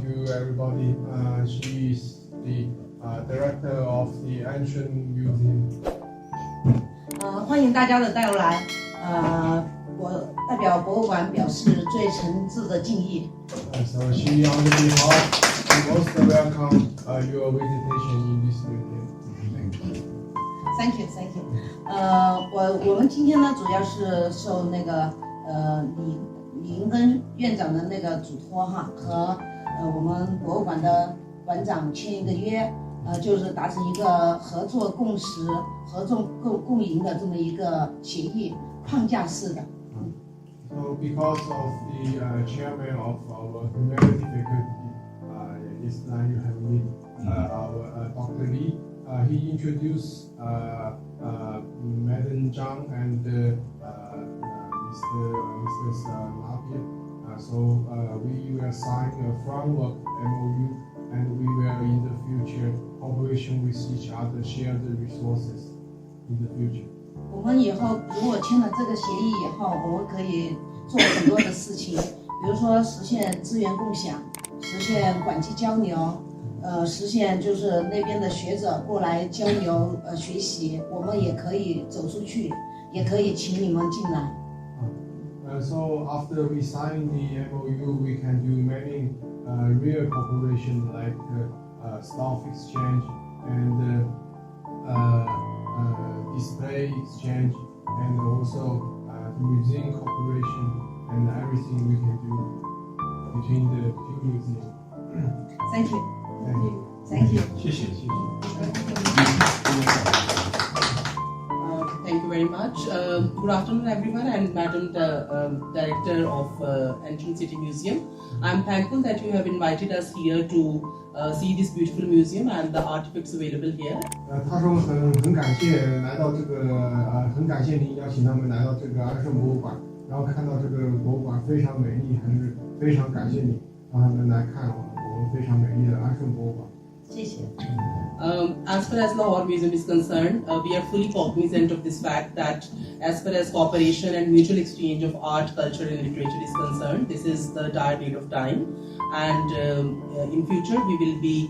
you, everybody. She is the director of the Anshun University. 欢迎大家的到来。我代表博物馆表示最诚挚的敬意。So she on behalf most welcome your visitation in this museum. Thank you, thank you. 我们今天呢，主要是受那个李银根院长的那个嘱托哈，和我们博物馆的馆长签一个约，就是达成一个合作共识、合作共赢的这么一个协议，框架式的。So because of the chairman of our humanity faculty, this time you have met our Dr. Lee. He introduced Madam Zhang and Mr. Nabila. So we will sign a framework MOU, and we will in the future cooperation with each other, share the resources in the future. 我们以后如果签了这个协议以后，我们可以做很多的事情，比如说实现资源共享，实现馆际交流，实现就是那边的学者过来交流学习，我们也可以走出去，也可以请你们进来。So after we sign the MOU, we can do many real cooperation like staff exchange and display exchange, and also museum cooperation, and everything we can do between the two museums. Thank you. Thank you. Thank you. 谢谢。 Thank you very much. Good afternoon, everyone. I'm Madam Director of Anshun City Museum. I'm thankful that you have invited us here to see this beautiful museum and the artifacts available here. 他说很感谢来到这个很感谢您邀请他们来到这个安顺博物馆，然后看到这个博物馆非常美丽，还是非常感谢你让他们来看我们非常美丽的安顺博物馆。谢谢。As far as Lahore Museum is concerned, we are fully cognizant of this fact that as far as cooperation and mutual exchange of art, culture and literature is concerned, this is the dire need of time, and in future we will be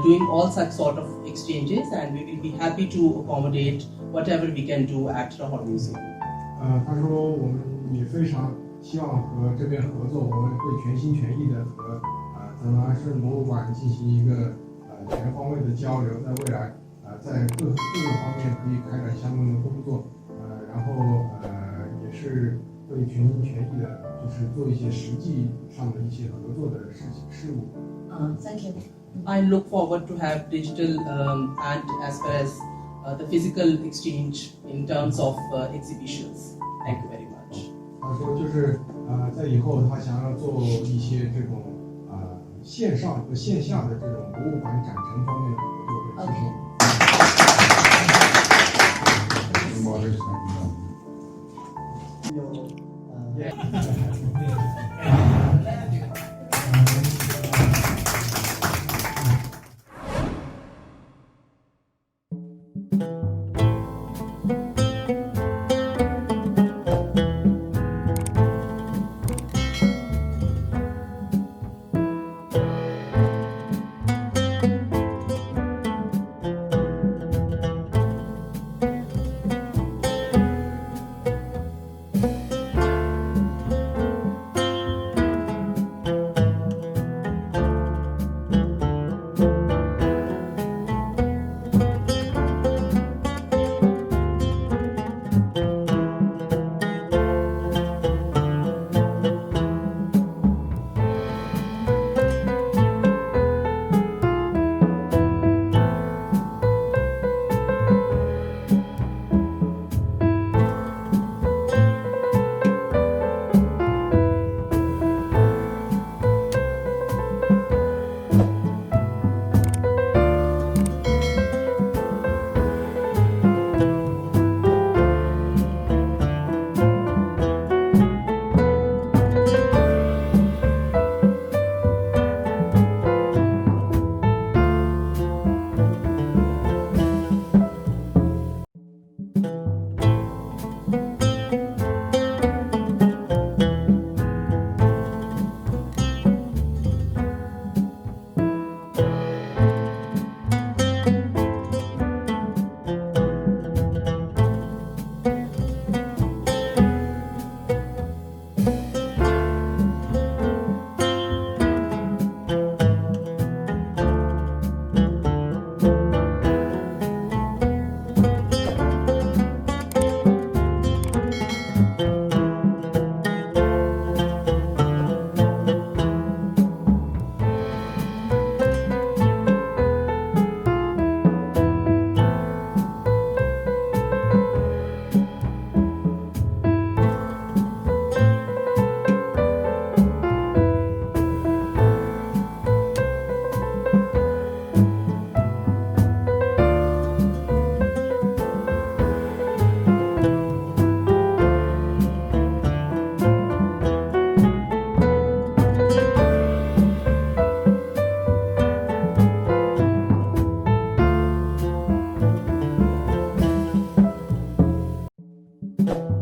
doing all such sort of exchanges, and we will be happy to accommodate whatever we can do at Lahore Museum. 他说我们也非常希望和这边合作，我们会全心全意的和咱们安顺博物馆进行一个全方位的交流，在未来在各个方面可以开展相关的工作，然后也是会全心全意的，就是做一些实际上的一些合作的事务。Thank you. I look forward to have digital and as far as the physical exchange in terms of exhibitions. Thank you very much. 他说就是在以后他想要做一些这种线上和线下的这种博物馆展陈方面的合作。谢。